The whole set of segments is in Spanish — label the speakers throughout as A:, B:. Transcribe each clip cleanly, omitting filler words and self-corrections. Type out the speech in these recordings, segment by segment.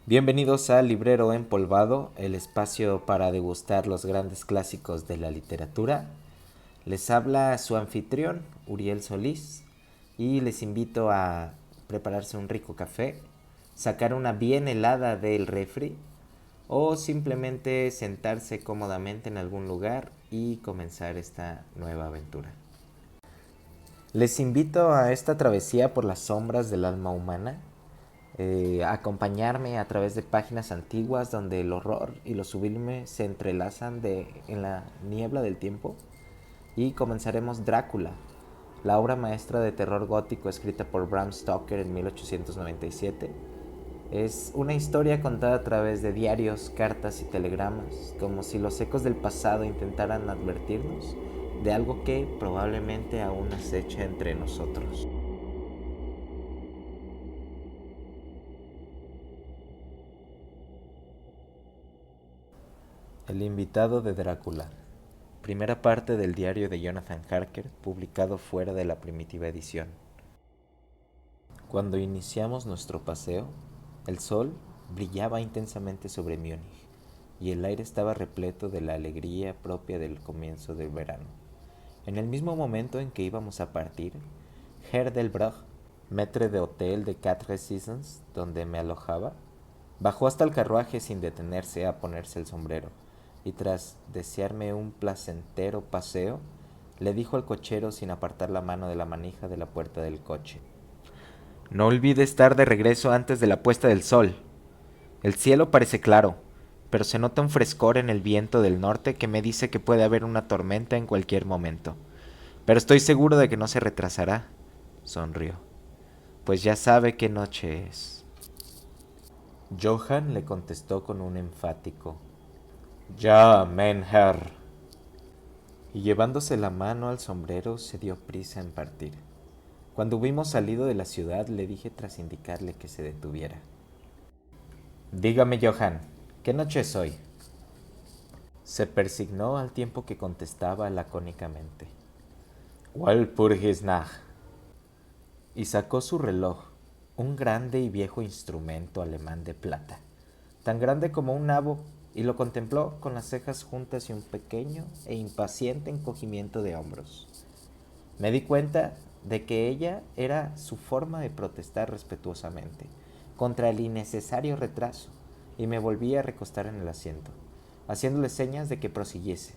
A: Bienvenidos a Librero Empolvado, el espacio para degustar los grandes clásicos de la literatura. Les habla su anfitrión, Uriel Solís, y les invito a prepararse un rico café, sacar una bien helada del refri o simplemente sentarse cómodamente en algún lugar y comenzar esta nueva aventura. Les invito a esta travesía por las sombras del alma humana, acompañarme a través de páginas antiguas donde el horror y lo sublime se entrelazan en la niebla del tiempo, y comenzaremos Drácula, la obra maestra de terror gótico escrita por Bram Stoker en 1897. Es una historia contada a través de diarios, cartas y telegramas, como si los ecos del pasado intentaran advertirnos de algo que probablemente aún acecha entre nosotros. El invitado de Drácula. Primera parte del diario de Jonathan Harker, publicado fuera de la primitiva edición. Cuando iniciamos nuestro paseo, el sol brillaba intensamente sobre Múnich y el aire estaba repleto de la alegría propia del comienzo del verano. En el mismo momento en que íbamos a partir, Herr Delbrugh, maître de hotel de Quatre Seasons, donde me alojaba, bajó hasta el carruaje sin detenerse a ponerse el sombrero, y tras desearme un placentero paseo, le dijo al cochero sin apartar la mano de la manija de la puerta del coche: No olvide estar de regreso antes de la puesta del sol. El cielo parece claro, pero se nota un frescor en el viento del norte que me dice que puede haber una tormenta en cualquier momento. Pero estoy seguro de que no se retrasará. Sonrió. Pues ya sabe qué noche es. Johann le contestó con un enfático «Ja, mein Herr», y llevándose la mano al sombrero se dio prisa en partir. Cuando hubimos salido de la ciudad le dije tras indicarle que se detuviera: «Dígame, Johann, ¿qué noche es hoy?». Se persignó al tiempo que contestaba lacónicamente: «Walpurgisnacht», y sacó su reloj, un grande y viejo instrumento alemán de plata, tan grande como un nabo, y lo contempló con las cejas juntas y un pequeño e impaciente encogimiento de hombros. Me di cuenta de que ella era su forma de protestar respetuosamente contra el innecesario retraso, y me volví a recostar en el asiento, haciéndole señas de que prosiguiese.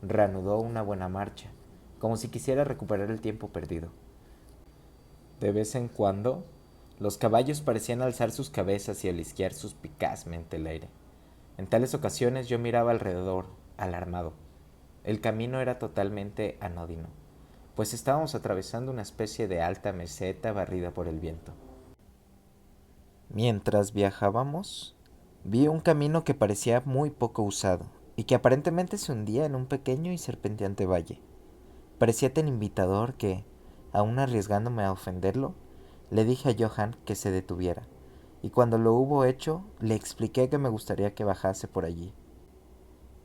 A: Reanudó una buena marcha, como si quisiera recuperar el tiempo perdido. De vez en cuando, los caballos parecían alzar sus cabezas y alisquear suspicazmente el aire. En tales ocasiones yo miraba alrededor, alarmado. El camino era totalmente anodino, pues estábamos atravesando una especie de alta meseta barrida por el viento. Mientras viajábamos, vi un camino que parecía muy poco usado y que aparentemente se hundía en un pequeño y serpenteante valle. Parecía tan invitador que, aun arriesgándome a ofenderlo, le dije a Johann que se detuviera, y cuando lo hubo hecho, le expliqué que me gustaría que bajase por allí.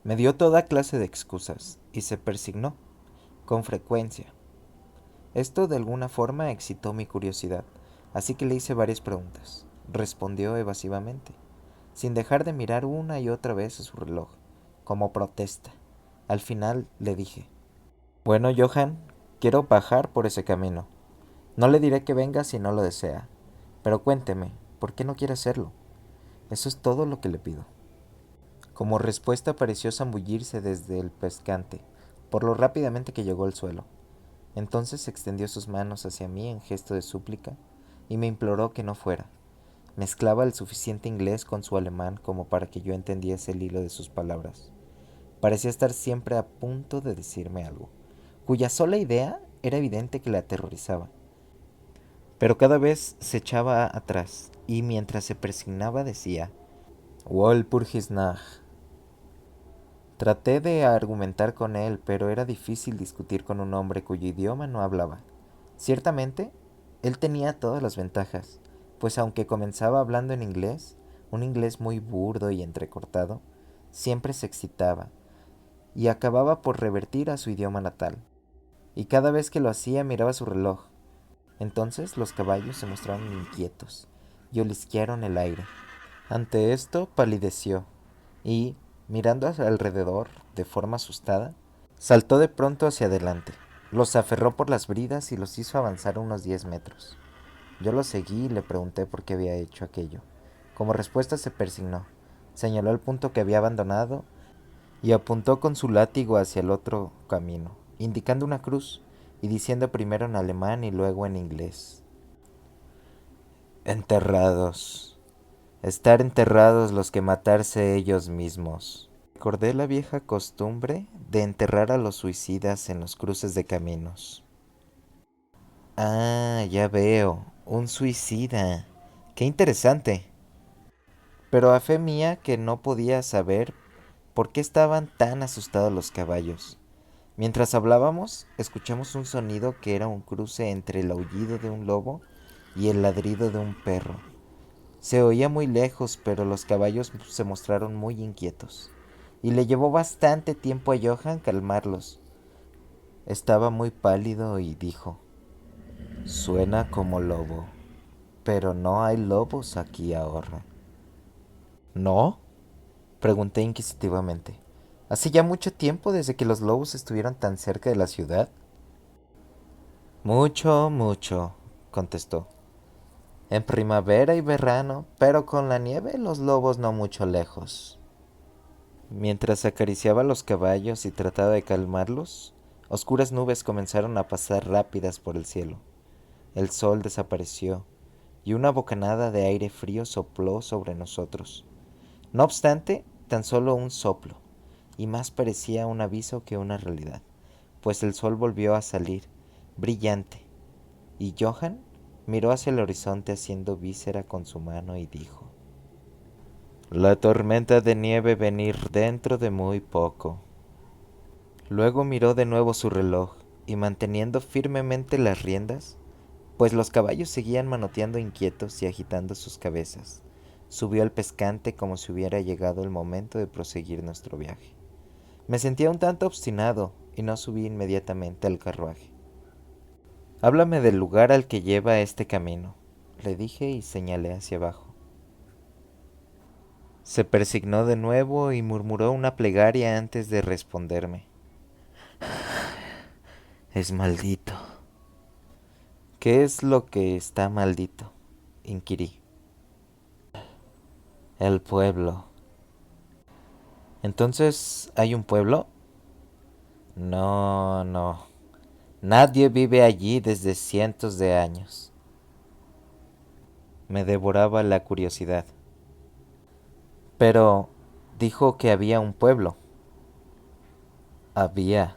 A: Me dio toda clase de excusas y se persignó, con frecuencia. Esto de alguna forma excitó mi curiosidad, así que le hice varias preguntas. Respondió evasivamente, sin dejar de mirar una y otra vez a su reloj, como protesta. Al final le dije: «Bueno, Johann, quiero bajar por ese camino. No le diré que venga si no lo desea, pero cuénteme, ¿por qué no quiere hacerlo? Eso es todo lo que le pido». Como respuesta pareció zambullirse desde el pescante, por lo rápidamente que llegó al suelo. Entonces extendió sus manos hacia mí en gesto de súplica y me imploró que no fuera. Mezclaba el suficiente inglés con su alemán como para que yo entendiese el hilo de sus palabras. Parecía estar siempre a punto de decirme algo, cuya sola idea era evidente que le aterrorizaba. Pero cada vez se echaba atrás y mientras se persignaba decía: «Walpurgisnacht». Traté de argumentar con él, pero era difícil discutir con un hombre cuyo idioma no hablaba. Ciertamente, él tenía todas las ventajas, pues aunque comenzaba hablando en inglés, un inglés muy burdo y entrecortado, siempre se excitaba y acababa por revertir a su idioma natal. Y cada vez que lo hacía miraba su reloj. Entonces los caballos se mostraron inquietos y olisquearon el aire. Ante esto palideció y, mirando hacia alrededor de forma asustada, saltó de pronto hacia adelante. Los aferró por las bridas y los hizo avanzar unos 10 metros. Yo lo seguí y le pregunté por qué había hecho aquello. Como respuesta se persignó, señaló el punto que había abandonado y apuntó con su látigo hacia el otro camino, indicando una cruz y diciendo primero en alemán y luego en inglés: enterrados. Estar enterrados los que matarse ellos mismos. Recordé la vieja costumbre de enterrar a los suicidas en los cruces de caminos. Ah, ya veo, un suicida. Qué interesante. Pero a fe mía que no podía saber por qué estaban tan asustados los caballos. Mientras hablábamos, escuchamos un sonido que era un cruce entre el aullido de un lobo y el ladrido de un perro. Se oía muy lejos, pero los caballos se mostraron muy inquietos, y le llevó bastante tiempo a Johann calmarlos. Estaba muy pálido y dijo: suena como lobo, pero no hay lobos aquí ahora. ¿No? Pregunté inquisitivamente. ¿Hace ya mucho tiempo desde que los lobos estuvieron tan cerca de la ciudad? Mucho, mucho, contestó. En primavera y verano, pero con la nieve los lobos no mucho lejos. Mientras acariciaba los caballos y trataba de calmarlos, oscuras nubes comenzaron a pasar rápidas por el cielo. El sol desapareció y una bocanada de aire frío sopló sobre nosotros. No obstante, tan solo un soplo, y más parecía un aviso que una realidad, pues el sol volvió a salir, brillante, y Johann miró hacia el horizonte haciendo víscera con su mano y dijo: la tormenta de nieve venir dentro de muy poco. Luego miró de nuevo su reloj y manteniendo firmemente las riendas, pues los caballos seguían manoteando inquietos y agitando sus cabezas, subió al pescante como si hubiera llegado el momento de proseguir nuestro viaje. Me sentía un tanto obstinado y no subí inmediatamente al carruaje. Háblame del lugar al que lleva este camino, le dije y señalé hacia abajo. Se persignó de nuevo y murmuró una plegaria antes de responderme. Es maldito. ¿Qué es lo que está maldito? Inquirí. El pueblo. ¿Entonces hay un pueblo? No, no. Nadie vive allí desde cientos de años. Me devoraba la curiosidad. Pero dijo que había un pueblo. Había.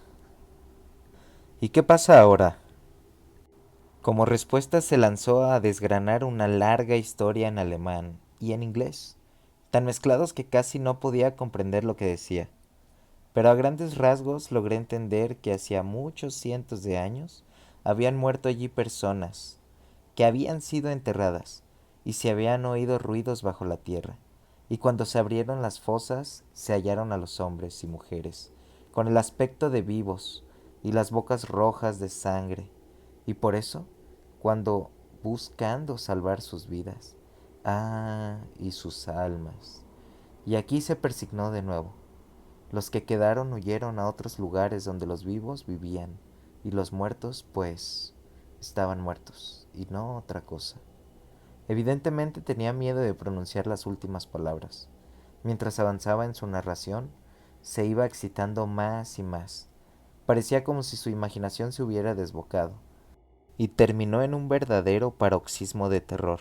A: ¿Y qué pasa ahora? Como respuesta se lanzó a desgranar una larga historia en alemán y en inglés, tan mezclados que casi no podía comprender lo que decía. Pero a grandes rasgos logré entender que hacía muchos cientos de años habían muerto allí personas, que habían sido enterradas, y se habían oído ruidos bajo la tierra, y cuando se abrieron las fosas se hallaron a los hombres y mujeres, con el aspecto de vivos y las bocas rojas de sangre, y por eso, cuando buscando salvar sus vidas, y sus almas. Y aquí se persignó de nuevo. Los que quedaron huyeron a otros lugares donde los vivos vivían, y los muertos, pues, estaban muertos, y no otra cosa. Evidentemente tenía miedo de pronunciar las últimas palabras. Mientras avanzaba en su narración, se iba excitando más y más. Parecía como si su imaginación se hubiera desbocado, y terminó en un verdadero paroxismo de terror.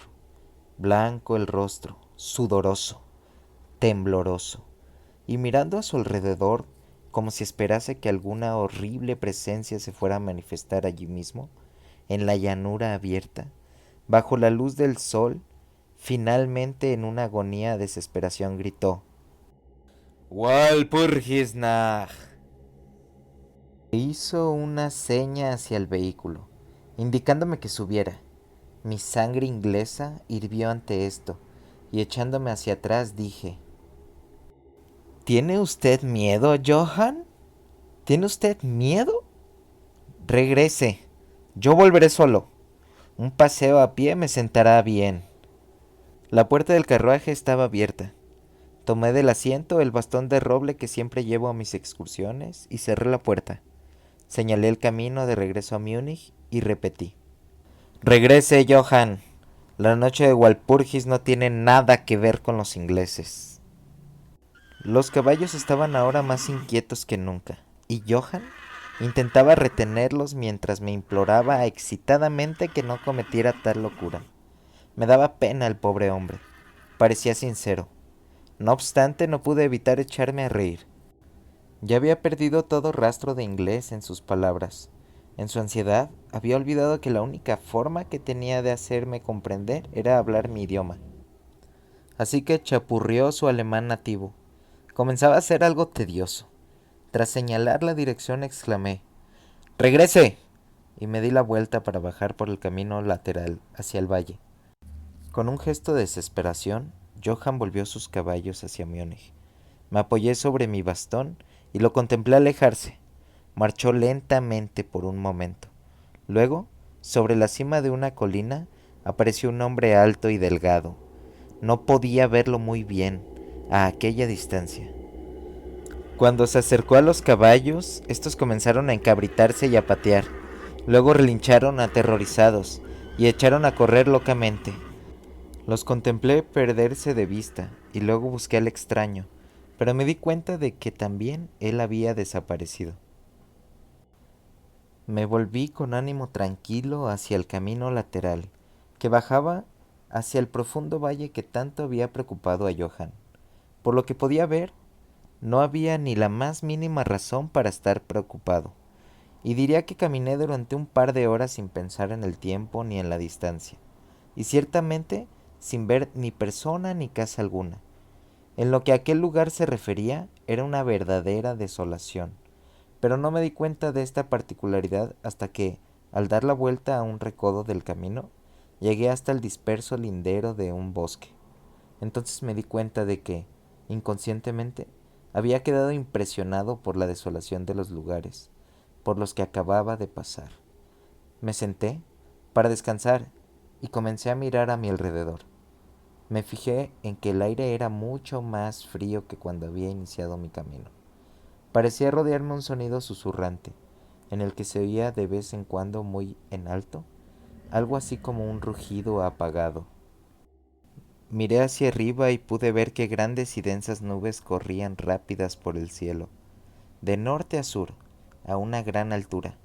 A: Blanco el rostro, sudoroso, tembloroso, y mirando a su alrededor como si esperase que alguna horrible presencia se fuera a manifestar allí mismo, en la llanura abierta, bajo la luz del sol, finalmente en una agonía de desesperación gritó: Walpurgisnacht. Hizo una seña hacia el vehículo, indicándome que subiera. Mi sangre inglesa hirvió ante esto, y echándome hacia atrás dije: ¿Tiene usted miedo, Johann? ¿Tiene usted miedo? Regrese. Yo volveré solo. Un paseo a pie me sentará bien. La puerta del carruaje estaba abierta. Tomé del asiento el bastón de roble que siempre llevo a mis excursiones y cerré la puerta. Señalé el camino de regreso a Múnich y repetí: Regrese, Johann. La noche de Walpurgis no tiene nada que ver con los ingleses. Los caballos estaban ahora más inquietos que nunca, y Johann intentaba retenerlos mientras me imploraba excitadamente que no cometiera tal locura. Me daba pena el pobre hombre. Parecía sincero. No obstante, no pude evitar echarme a reír. Ya había perdido todo rastro de inglés en sus palabras. En su ansiedad, había olvidado que la única forma que tenía de hacerme comprender era hablar mi idioma. Así que chapurrió su alemán nativo. Comenzaba a ser algo tedioso. Tras señalar la dirección exclamé: ¡Regrese! Y me di la vuelta para bajar por el camino lateral hacia el valle. Con un gesto de desesperación, Johann volvió sus caballos hacia Múnich. Me apoyé sobre mi bastón y lo contemplé alejarse. Marchó lentamente por un momento. Luego, sobre la cima de una colina, apareció un hombre alto y delgado. No podía verlo muy bien a aquella distancia. Cuando se acercó a los caballos, estos comenzaron a encabritarse y a patear. Luego relincharon aterrorizados y echaron a correr locamente. Los contemplé perderse de vista y luego busqué al extraño, pero me di cuenta de que también él había desaparecido. Me volví con ánimo tranquilo hacia el camino lateral, que bajaba hacia el profundo valle que tanto había preocupado a Johann. Por lo que podía ver, no había ni la más mínima razón para estar preocupado, y diría que caminé durante un par de horas sin pensar en el tiempo ni en la distancia, y ciertamente sin ver ni persona ni casa alguna. En lo que a aquel lugar se refería, era una verdadera desolación, pero no me di cuenta de esta particularidad hasta que, al dar la vuelta a un recodo del camino, llegué hasta el disperso lindero de un bosque. Entonces me di cuenta de que, inconscientemente, había quedado impresionado por la desolación de los lugares por los que acababa de pasar. Me senté para descansar y comencé a mirar a mi alrededor. Me fijé en que el aire era mucho más frío que cuando había iniciado mi camino. Parecía rodearme un sonido susurrante, en el que se oía de vez en cuando muy en alto, algo así como un rugido apagado. Miré hacia arriba y pude ver que grandes y densas nubes corrían rápidas por el cielo, de norte a sur, a una gran altura.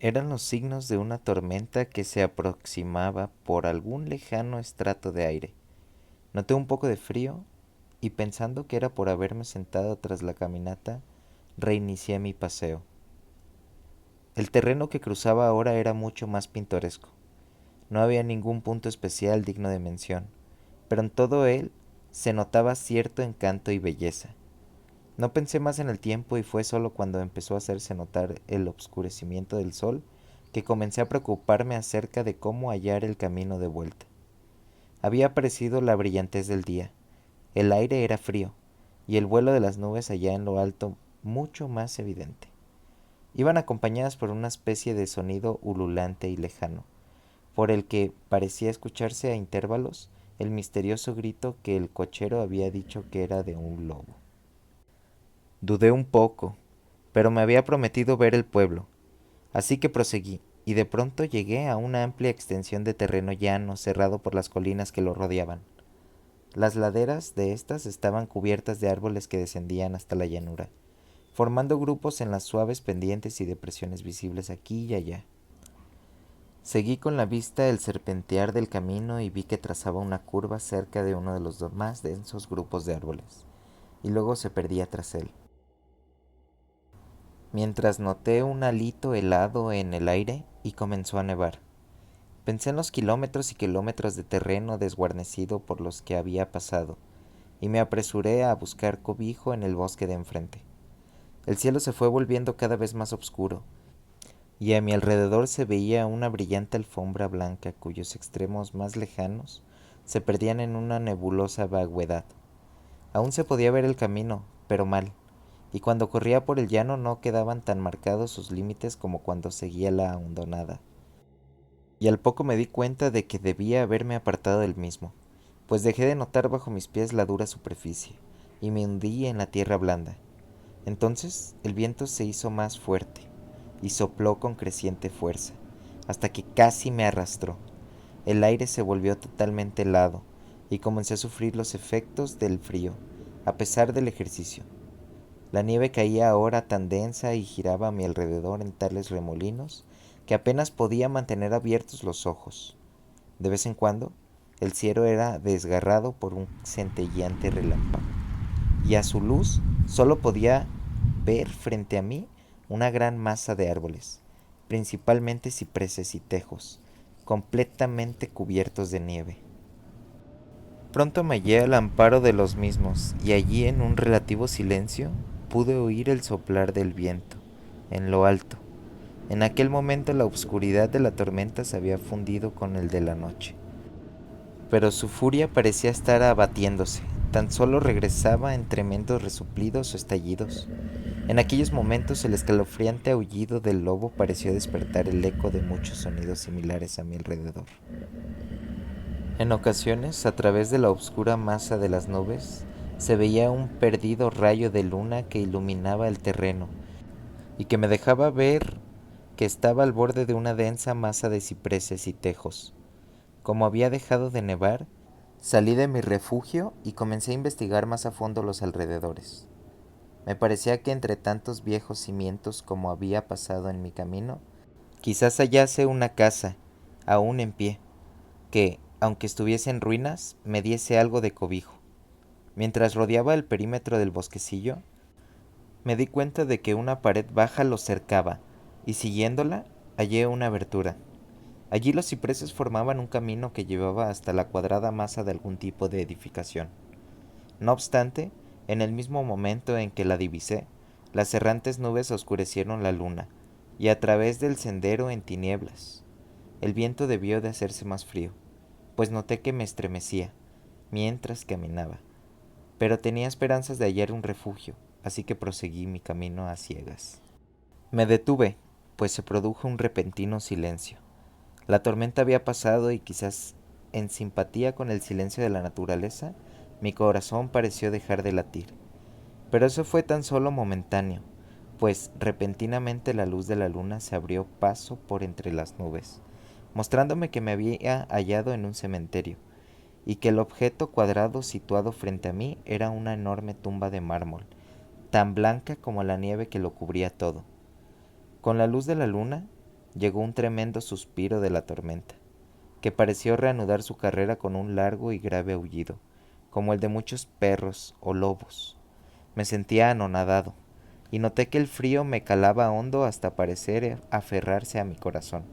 A: Eran los signos de una tormenta que se aproximaba por algún lejano estrato de aire. Noté un poco de frío y pensando que era por haberme sentado tras la caminata, reinicié mi paseo. El terreno que cruzaba ahora era mucho más pintoresco. No había ningún punto especial digno de mención, pero en todo él se notaba cierto encanto y belleza. No pensé más en el tiempo y fue solo cuando empezó a hacerse notar el obscurecimiento del sol que comencé a preocuparme acerca de cómo hallar el camino de vuelta. Había aparecido la brillantez del día, el aire era frío y el vuelo de las nubes allá en lo alto mucho más evidente. Iban acompañadas por una especie de sonido ululante y lejano, por el que parecía escucharse a intervalos el misterioso grito que el cochero había dicho que era de un lobo. Dudé un poco, pero me había prometido ver el pueblo, así que proseguí, y de pronto llegué a una amplia extensión de terreno llano cerrado por las colinas que lo rodeaban. Las laderas de estas estaban cubiertas de árboles que descendían hasta la llanura, formando grupos en las suaves pendientes y depresiones visibles aquí y allá. Seguí con la vista el serpentear del camino y vi que trazaba una curva cerca de uno de los más densos grupos de árboles, y luego se perdía tras él. Mientras noté un hálito helado en el aire y comenzó a nevar. Pensé en los kilómetros y kilómetros de terreno desguarnecido por los que había pasado, y me apresuré a buscar cobijo en el bosque de enfrente. El cielo se fue volviendo cada vez más oscuro, y a mi alrededor se veía una brillante alfombra blanca cuyos extremos más lejanos se perdían en una nebulosa vaguedad. Aún se podía ver el camino, pero mal, y cuando corría por el llano no quedaban tan marcados sus límites como cuando seguía la hondonada. Y al poco me di cuenta de que debía haberme apartado del mismo, pues dejé de notar bajo mis pies la dura superficie y me hundí en la tierra blanda. Entonces el viento se hizo más fuerte y sopló con creciente fuerza, hasta que casi me arrastró. El aire se volvió totalmente helado y comencé a sufrir los efectos del frío, a pesar del ejercicio. La nieve caía ahora tan densa y giraba a mi alrededor en tales remolinos que apenas podía mantener abiertos los ojos. De vez en cuando, el cielo era desgarrado por un centelleante relámpago, y a su luz solo podía ver frente a mí una gran masa de árboles, principalmente cipreses y tejos, completamente cubiertos de nieve. Pronto me hallé al amparo de los mismos, y allí en un relativo silencio pude oír el soplar del viento, en lo alto. En aquel momento la oscuridad de la tormenta se había fundido con el de la noche, pero su furia parecía estar abatiéndose, tan solo regresaba en tremendos resoplidos o estallidos. En aquellos momentos el escalofriante aullido del lobo pareció despertar el eco de muchos sonidos similares a mi alrededor. En ocasiones, a través de la oscura masa de las nubes, se veía un perdido rayo de luna que iluminaba el terreno y que me dejaba ver que estaba al borde de una densa masa de cipreses y tejos. Como había dejado de nevar, salí de mi refugio y comencé a investigar más a fondo los alrededores. Me parecía que entre tantos viejos cimientos como había pasado en mi camino, quizás hallase una casa, aún en pie, que, aunque estuviese en ruinas, me diese algo de cobijo. Mientras rodeaba el perímetro del bosquecillo, me di cuenta de que una pared baja lo cercaba, y siguiéndola, hallé una abertura. Allí los cipreses formaban un camino que llevaba hasta la cuadrada masa de algún tipo de edificación. No obstante, en el mismo momento en que la divisé, las errantes nubes oscurecieron la luna, y a través del sendero en tinieblas. El viento debió de hacerse más frío, pues noté que me estremecía mientras caminaba, pero tenía esperanzas de hallar un refugio, así que proseguí mi camino a ciegas. Me detuve, pues se produjo un repentino silencio. La tormenta había pasado y quizás en simpatía con el silencio de la naturaleza, mi corazón pareció dejar de latir. Pero eso fue tan solo momentáneo, pues repentinamente la luz de la luna se abrió paso por entre las nubes, mostrándome que me había hallado en un cementerio, y que el objeto cuadrado situado frente a mí era una enorme tumba de mármol, tan blanca como la nieve que lo cubría todo. Con la luz de la luna llegó un tremendo suspiro de la tormenta, que pareció reanudar su carrera con un largo y grave aullido, como el de muchos perros o lobos. Me sentía anonadado, y noté que el frío me calaba hondo hasta parecer aferrarse a mi corazón.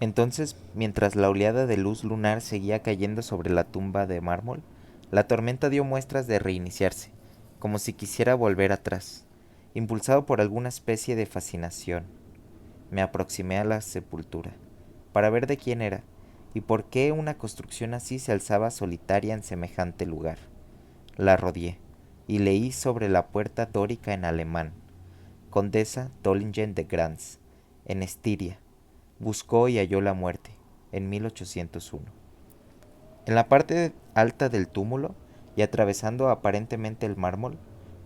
A: Entonces, mientras la oleada de luz lunar seguía cayendo sobre la tumba de mármol, la tormenta dio muestras de reiniciarse, como si quisiera volver atrás, impulsado por alguna especie de fascinación. Me aproximé a la sepultura, para ver de quién era, y por qué una construcción así se alzaba solitaria en semejante lugar. La rodeé, y leí sobre la puerta dórica en alemán: Condesa Tollingen de Grans, en Estiria. Buscó y halló la muerte, en 1801. En la parte alta del túmulo, y atravesando aparentemente el mármol,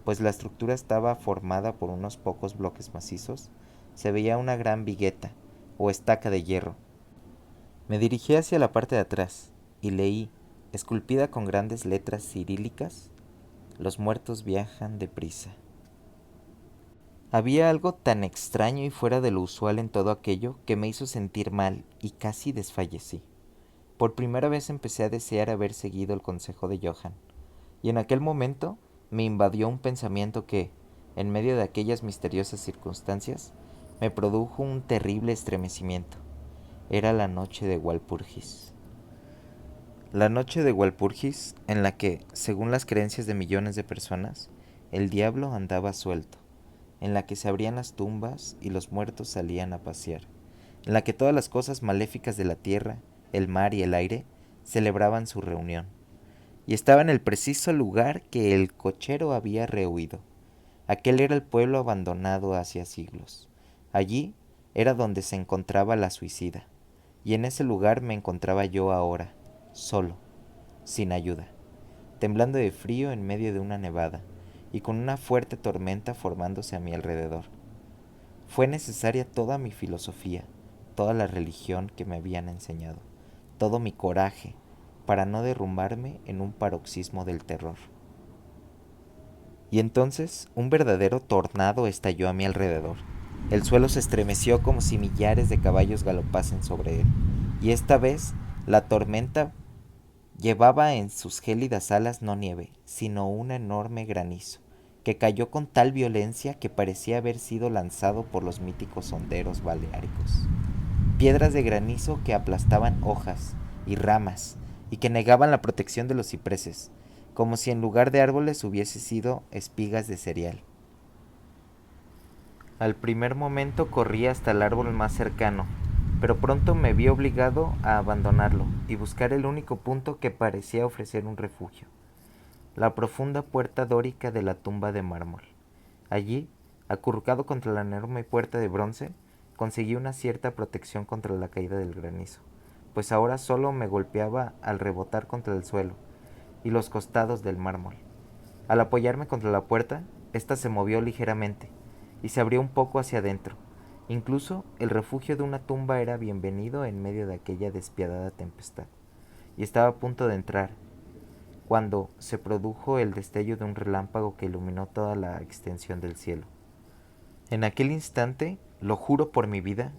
A: pues la estructura estaba formada por unos pocos bloques macizos, se veía una gran vigueta, o estaca de hierro. Me dirigí hacia la parte de atrás, y leí, esculpida con grandes letras cirílicas: Los muertos viajan deprisa. Había algo tan extraño y fuera de lo usual en todo aquello que me hizo sentir mal y casi desfallecí. Por primera vez empecé a desear haber seguido el consejo de Johann, y en aquel momento me invadió un pensamiento que, en medio de aquellas misteriosas circunstancias, me produjo un terrible estremecimiento. Era la noche de Walpurgis. La noche de Walpurgis, en la que, según las creencias de millones de personas, el diablo andaba suelto, en la que se abrían las tumbas y los muertos salían a pasear, en la que todas las cosas maléficas de la tierra, el mar y el aire celebraban su reunión, y estaba en el preciso lugar que el cochero había rehuido. Aquel era el pueblo abandonado hacía siglos. Allí era donde se encontraba la suicida, y en ese lugar me encontraba yo ahora, solo, sin ayuda, temblando de frío en medio de una nevada y con una fuerte tormenta formándose a mi alrededor. Fue necesaria toda mi filosofía, toda la religión que me habían enseñado, todo mi coraje, para no derrumbarme en un paroxismo del terror. Y entonces un verdadero tornado estalló a mi alrededor. El suelo se estremeció como si millares de caballos galopasen sobre él, y esta vez la tormenta llevaba en sus gélidas alas no nieve, sino un enorme granizo, que cayó con tal violencia que parecía haber sido lanzado por los míticos honderos baleáricos. Piedras de granizo que aplastaban hojas y ramas y que negaban la protección de los cipreses, como si en lugar de árboles hubiese sido espigas de cereal. Al primer momento corrí hasta el árbol más cercano, pero pronto me vi obligado a abandonarlo y buscar el único punto que parecía ofrecer un refugio, la profunda puerta dórica de la tumba de mármol. Allí, acurrucado contra la enorme puerta de bronce, conseguí una cierta protección contra la caída del granizo, pues ahora solo me golpeaba al rebotar contra el suelo y los costados del mármol. Al apoyarme contra la puerta, ésta se movió ligeramente y se abrió un poco hacia adentro. Incluso el refugio de una tumba era bienvenido en medio de aquella despiadada tempestad. Y estaba a punto de entrar, cuando se produjo el destello de un relámpago que iluminó toda la extensión del cielo. En aquel instante, lo juro por mi vida,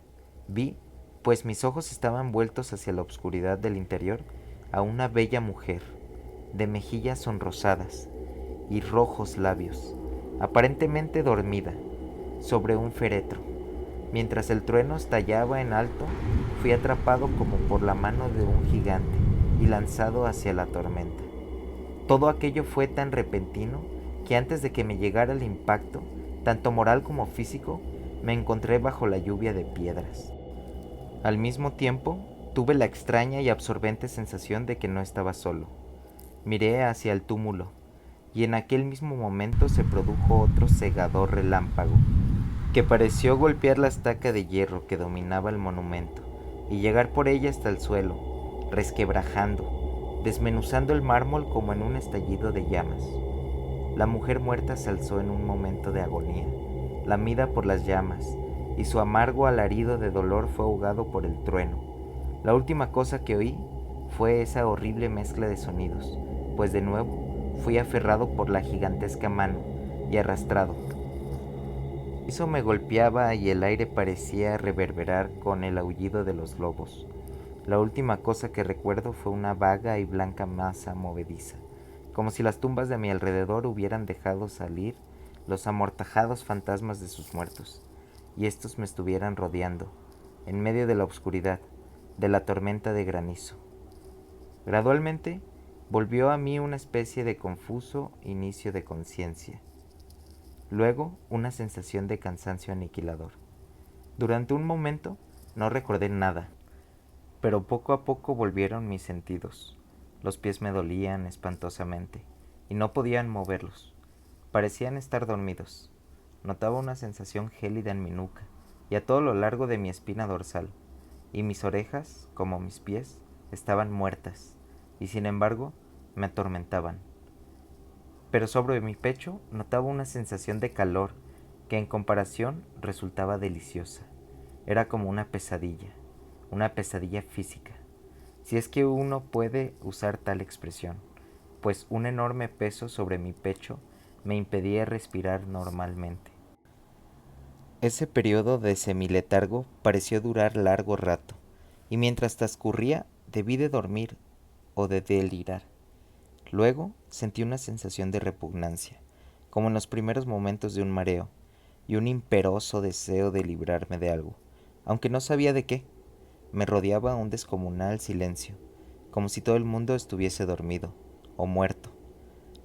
A: vi, pues mis ojos estaban vueltos hacia la oscuridad del interior, a una bella mujer, de mejillas sonrosadas y rojos labios, aparentemente dormida, sobre un féretro. Mientras el trueno estallaba en alto, fui atrapado como por la mano de un gigante y lanzado hacia la tormenta. Todo aquello fue tan repentino que antes de que me llegara el impacto, tanto moral como físico, me encontré bajo la lluvia de piedras. Al mismo tiempo, tuve la extraña y absorbente sensación de que no estaba solo. Miré hacia el túmulo, y en aquel mismo momento se produjo otro cegador relámpago, que pareció golpear la estaca de hierro que dominaba el monumento, y llegar por ella hasta el suelo, resquebrajando, desmenuzando el mármol como en un estallido de llamas. La mujer muerta se alzó en un momento de agonía, lamida por las llamas, y su amargo alarido de dolor fue ahogado por el trueno. La última cosa que oí fue esa horrible mezcla de sonidos, pues de nuevo fui aferrado por la gigantesca mano y arrastrado. Eso me golpeaba y el aire parecía reverberar con el aullido de los lobos. La última cosa que recuerdo fue una vaga y blanca masa movediza, como si las tumbas de mi alrededor hubieran dejado salir los amortajados fantasmas de sus muertos, y estos me estuvieran rodeando, en medio de la oscuridad, de la tormenta de granizo. Gradualmente volvió a mí una especie de confuso inicio de conciencia. Luego una sensación de cansancio aniquilador. Durante un momento no recordé nada, pero poco a poco volvieron mis sentidos. Los pies me dolían espantosamente y no podían moverlos. Parecían estar dormidos. Notaba una sensación gélida en mi nuca y a todo lo largo de mi espina dorsal, y mis orejas, como mis pies, estaban muertas, y sin embargo me atormentaban. Pero sobre mi pecho notaba una sensación de calor que en comparación resultaba deliciosa. Era como una pesadilla física, si es que uno puede usar tal expresión, pues un enorme peso sobre mi pecho me impedía respirar normalmente. Ese periodo de semiletargo pareció durar largo rato, y mientras transcurría debí de dormir o de delirar. Luego sentí una sensación de repugnancia, como en los primeros momentos de un mareo, y un imperoso deseo de librarme de algo, aunque no sabía de qué. Me rodeaba un descomunal silencio, como si todo el mundo estuviese dormido, o muerto,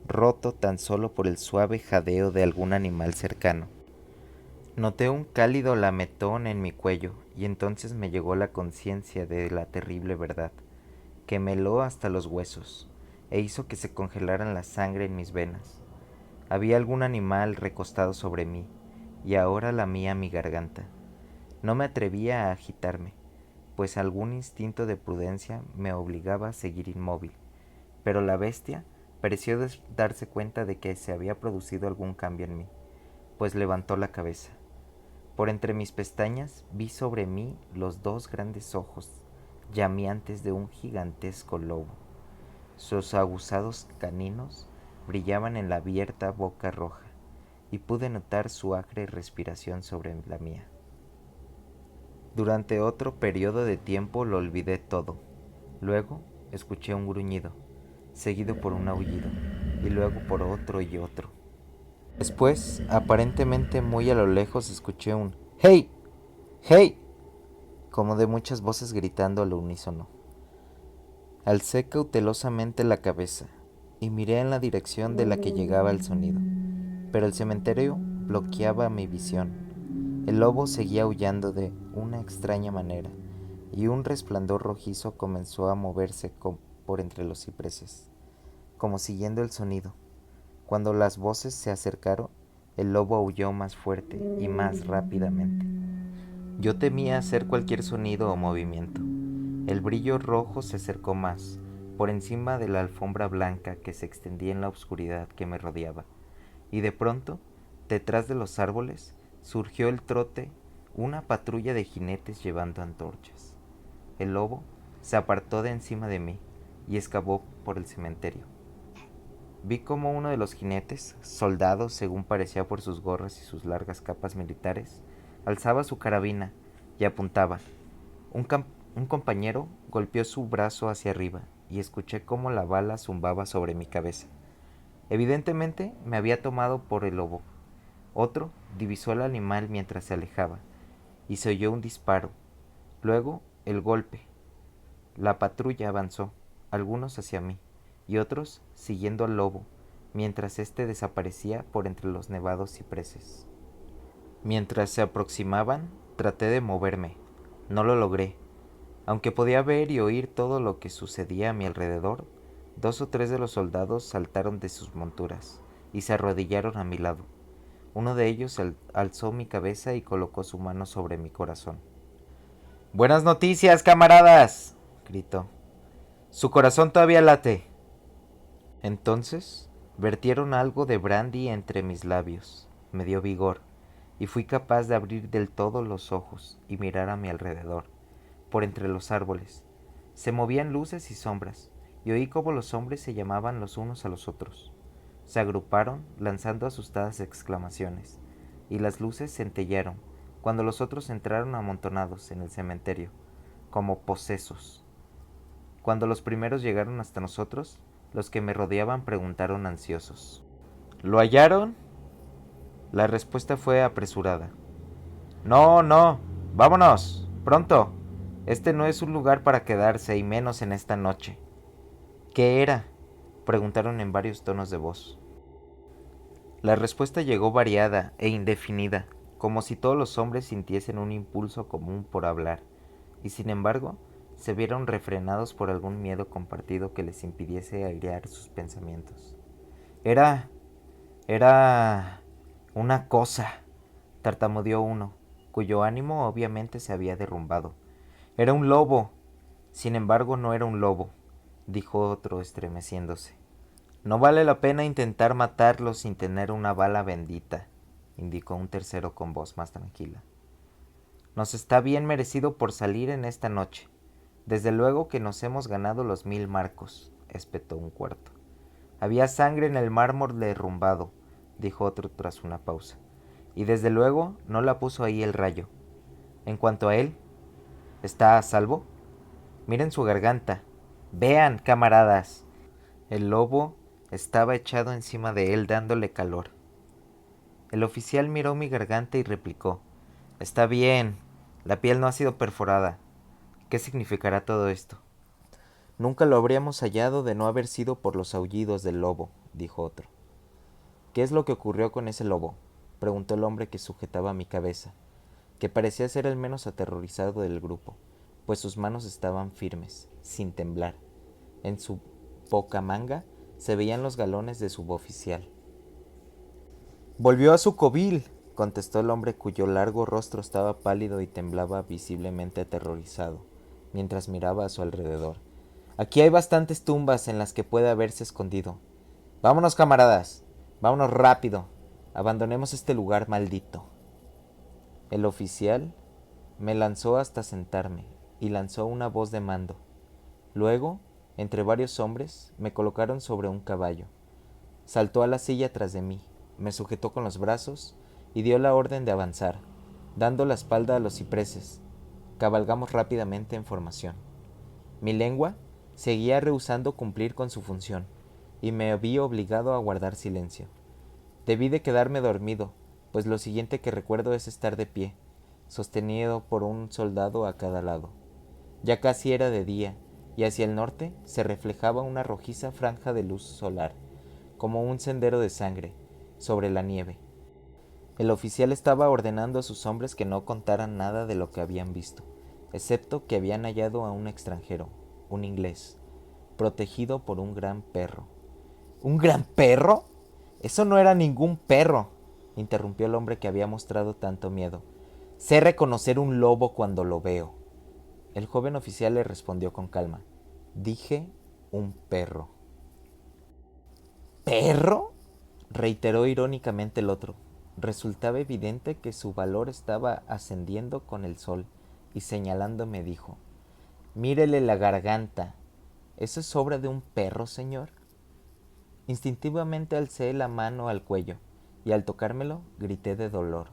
A: roto tan solo por el suave jadeo de algún animal cercano. Noté un cálido lametón en mi cuello, y entonces me llegó la conciencia de la terrible verdad, que me heló hasta los huesos, e hizo que se congelaran la sangre en mis venas. Había algún animal recostado sobre mí, y ahora lamía mi garganta. No me atrevía a agitarme, pues algún instinto de prudencia me obligaba a seguir inmóvil, pero la bestia pareció darse cuenta de que se había producido algún cambio en mí, pues levantó la cabeza. Por entre mis pestañas vi sobre mí los dos grandes ojos llameantes de un gigantesco lobo. Sus aguzados caninos brillaban en la abierta boca roja, y pude notar su acre respiración sobre la mía. Durante otro periodo de tiempo lo olvidé todo. Luego escuché un gruñido, seguido por un aullido, y luego por otro y otro. Después, aparentemente muy a lo lejos, escuché un ¡Hey! ¡Hey! Como de muchas voces gritando al unísono. Alcé cautelosamente la cabeza y miré en la dirección de la que llegaba el sonido, pero el cementerio bloqueaba mi visión. El lobo seguía aullando de una extraña manera, y un resplandor rojizo comenzó a moverse por entre los cipreses, como siguiendo el sonido. Cuando las voces se acercaron, el lobo aulló más fuerte y más rápidamente. Yo temía hacer cualquier sonido o movimiento. El brillo rojo se acercó más, por encima de la alfombra blanca que se extendía en la oscuridad que me rodeaba, y de pronto, detrás de los árboles, surgió el trote una patrulla de jinetes llevando antorchas. El lobo se apartó de encima de mí y excavó por el cementerio. Vi como uno de los jinetes, soldado según parecía por sus gorras y sus largas capas militares, alzaba su carabina y apuntaba. Un compañero golpeó su brazo hacia arriba y escuché cómo la bala zumbaba sobre mi cabeza. Evidentemente me había tomado por el lobo. Otro divisó al animal mientras se alejaba y se oyó un disparo. Luego el golpe. La patrulla avanzó, algunos hacia mí y otros siguiendo al lobo, mientras éste desaparecía por entre los nevados cipreses. Mientras se aproximaban, traté de moverme. No lo logré. Aunque podía ver y oír todo lo que sucedía a mi alrededor, 2 o 3 de los soldados saltaron de sus monturas y se arrodillaron a mi lado. Uno de ellos alzó mi cabeza y colocó su mano sobre mi corazón. ¡Buenas noticias, camaradas!, gritó. Su corazón todavía late. Entonces vertieron algo de brandy entre mis labios. Me dio vigor y fui capaz de abrir del todo los ojos y mirar a mi alrededor. Por entre los árboles se movían luces y sombras, y oí cómo los hombres se llamaban los unos a los otros. Se agruparon lanzando asustadas exclamaciones, y las luces centellearon cuando los otros entraron amontonados en el cementerio, como posesos. Cuando los primeros llegaron hasta nosotros, los que me rodeaban preguntaron ansiosos: ¿lo hallaron? La respuesta fue apresurada: No, no, vámonos, pronto. Este no es un lugar para quedarse, y menos en esta noche. ¿Qué era?, preguntaron en varios tonos de voz. La respuesta llegó variada e indefinida, como si todos los hombres sintiesen un impulso común por hablar, y sin embargo se vieron refrenados por algún miedo compartido que les impidiese airear sus pensamientos. Era una cosa, tartamudeó uno, cuyo ánimo obviamente se había derrumbado. Era un lobo. Sin embargo, no era un lobo, dijo otro estremeciéndose. No vale la pena intentar matarlo sin tener una bala bendita, indicó un tercero con voz más tranquila. Nos está bien merecido por salir en esta noche. Desde luego que nos hemos ganado los 1000 marcos, espetó un cuarto. Había sangre en el mármol derrumbado, dijo otro tras una pausa, y desde luego no la puso ahí el rayo. En cuanto a él, ¿está a salvo? Miren su garganta. Vean, camaradas. El lobo estaba echado encima de él dándole calor. El oficial miró mi garganta y replicó: Está bien, la piel no ha sido perforada. ¿Qué significará todo esto? Nunca lo habríamos hallado de no haber sido por los aullidos del lobo, dijo otro. ¿Qué es lo que ocurrió con ese lobo?, preguntó el hombre que sujetaba mi cabeza, que parecía ser el menos aterrorizado del grupo, pues sus manos estaban firmes, sin temblar. En su boca manga se veían los galones de suboficial. Volvió a su covil, contestó el hombre cuyo largo rostro estaba pálido y temblaba visiblemente aterrorizado, mientras miraba a su alrededor. Aquí hay bastantes tumbas en las que puede haberse escondido. Vámonos, camaradas. Vámonos rápido. Abandonemos este lugar maldito. El oficial me lanzó hasta sentarme y lanzó una voz de mando. Luego, entre varios hombres, me colocaron sobre un caballo. Saltó a la silla tras de mí, me sujetó con los brazos y dio la orden de avanzar, dando la espalda a los cipreses. Cabalgamos rápidamente en formación. Mi lengua seguía rehusando cumplir con su función, y me vi obligado a guardar silencio. Debí de quedarme dormido, pues lo siguiente que recuerdo es estar de pie, sostenido por un soldado a cada lado. Ya casi era de día, y hacia el norte se reflejaba una rojiza franja de luz solar, como un sendero de sangre, sobre la nieve. El oficial estaba ordenando a sus hombres que no contaran nada de lo que habían visto, excepto que habían hallado a un extranjero, un inglés, protegido por un gran perro. ¿Un gran perro? Eso no era ningún perro, interrumpió el hombre que había mostrado tanto miedo. Sé reconocer un lobo cuando lo veo. El joven oficial le respondió con calma. Dije un perro. ¿Perro? Reiteró irónicamente el otro. Resultaba evidente que su valor estaba ascendiendo con el sol, y señalándome dijo: Mírele la garganta. ¿Eso es obra de un perro, señor? Instintivamente alcé la mano al cuello, y al tocármelo grité de dolor.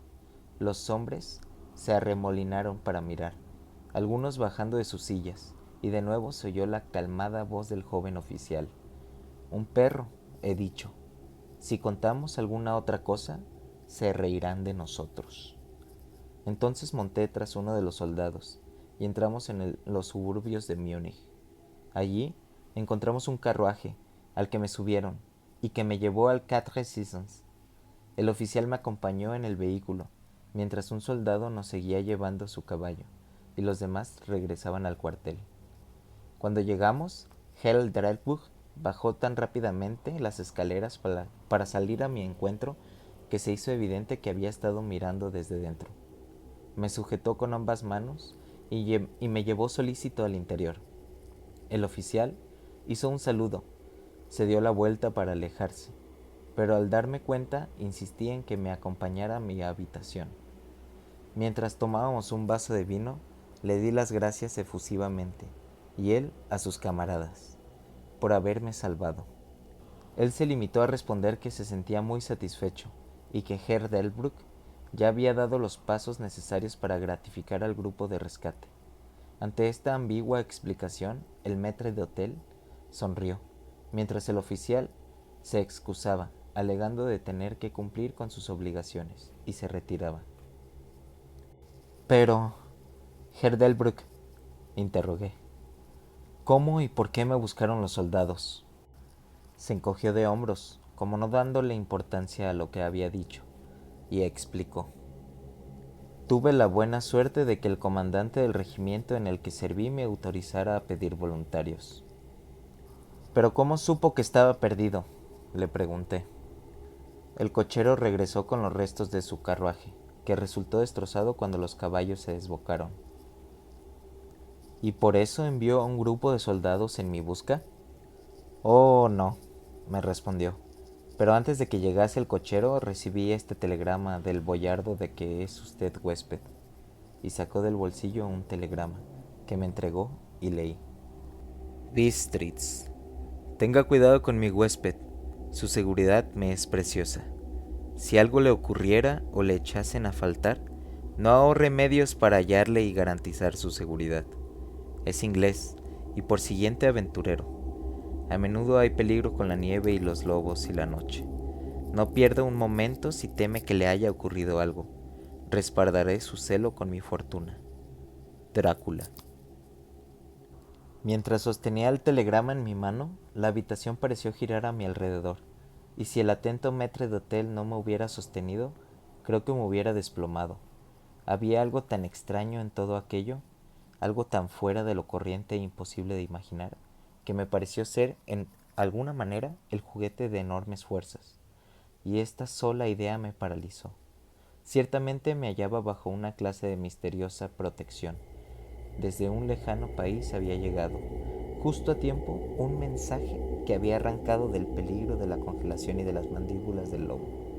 A: Los hombres se arremolinaron para mirar, algunos bajando de sus sillas, y de nuevo se oyó la calmada voz del joven oficial. Un perro, he dicho. Si contamos alguna otra cosa, se reirán de nosotros. Entonces monté tras uno de los soldados, y entramos en los suburbios de Múnich. Allí encontramos un carruaje, al que me subieron, y que me llevó al Quatre Saisons. El oficial me acompañó en el vehículo, mientras un soldado nos seguía llevando su caballo, y los demás regresaban al cuartel. Cuando llegamos, Herr Dreltburg bajó tan rápidamente las escaleras para salir a mi encuentro que se hizo evidente que había estado mirando desde dentro. Me sujetó con ambas manos y me llevó solícito al interior. El oficial hizo un saludo, se dio la vuelta para alejarse, pero al darme cuenta insistí en que me acompañara a mi habitación. Mientras tomábamos un vaso de vino, le di las gracias efusivamente, y él a sus camaradas, por haberme salvado. Él se limitó a responder que se sentía muy satisfecho, y que Herr Delbrück ya había dado los pasos necesarios para gratificar al grupo de rescate. Ante esta ambigua explicación, el maître d'hôtel sonrió, mientras el oficial se excusaba, alegando de tener que cumplir con sus obligaciones, y se retiraba. Pero, Herr Delbrück, interrogué, ¿cómo y por qué me buscaron los soldados? Se encogió de hombros, como no dándole importancia a lo que había dicho, y explicó. Tuve la buena suerte de que el comandante del regimiento en el que serví me autorizara a pedir voluntarios. ¿Pero cómo supo que estaba perdido?, le pregunté. El cochero regresó con los restos de su carruaje, que resultó destrozado cuando los caballos se desbocaron. ¿Y por eso envió a un grupo de soldados en mi busca? Oh, no, me respondió. Pero antes de que llegase el cochero recibí este telegrama del boyardo de que es usted huésped. Y sacó del bolsillo un telegrama, que me entregó y leí. Bistritz. Tenga cuidado con mi huésped. Su seguridad me es preciosa. Si algo le ocurriera o le echasen a faltar, no ahorre medios para hallarle y garantizar su seguridad. Es inglés y por siguiente aventurero. A menudo hay peligro con la nieve y los lobos y la noche. No pierda un momento si teme que le haya ocurrido algo. Respaldaré su celo con mi fortuna. Drácula. Mientras sostenía el telegrama en mi mano, la habitación pareció girar a mi alrededor, y si el atento maître d'hôtel no me hubiera sostenido, creo que me hubiera desplomado. Había algo tan extraño en todo aquello, algo tan fuera de lo corriente e imposible de imaginar, que me pareció ser, en alguna manera, el juguete de enormes fuerzas, y esta sola idea me paralizó. Ciertamente me hallaba bajo una clase de misteriosa protección. Desde un lejano país había llegado, justo a tiempo un mensaje que había arrancado del peligro de la congelación y de las mandíbulas del lobo.